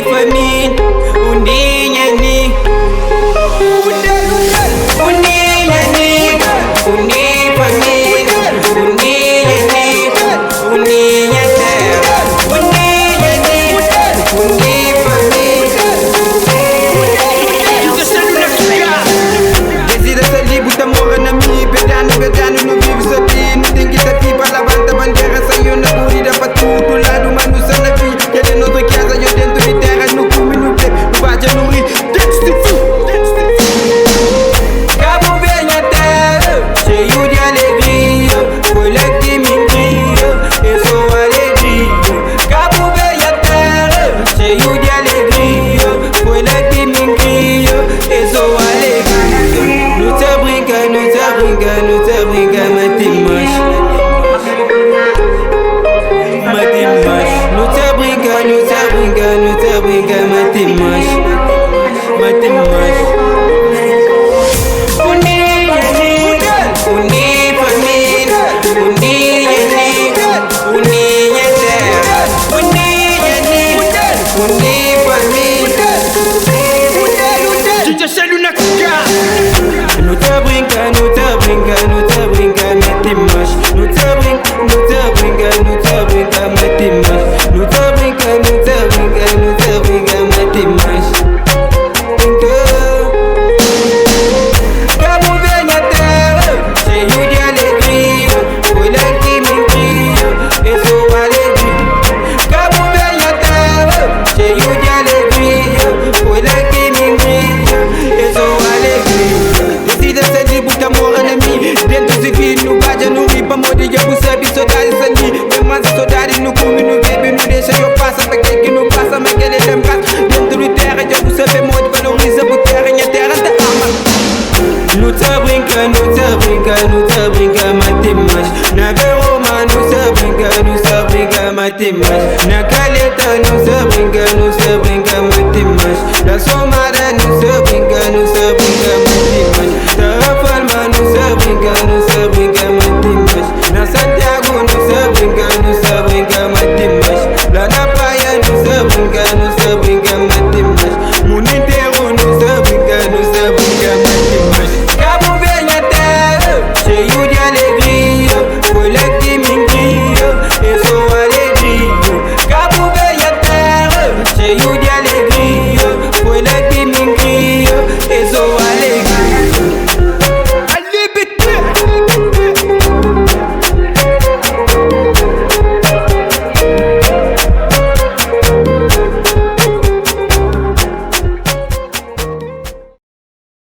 famine, uninyani. Na caleta não se brinca, matemática. Da somada não se brinca, matemática. Da reforma não se brinca, matemática. Na Santiago não se brinca, matemática. Lá na praia não se brinca, matemática. Mundo inteiro não se brinca, matemática. Cabo Verde até cheio de alegria, foi lá que me criou, eu sou alegria. Cabo Verde até cheio de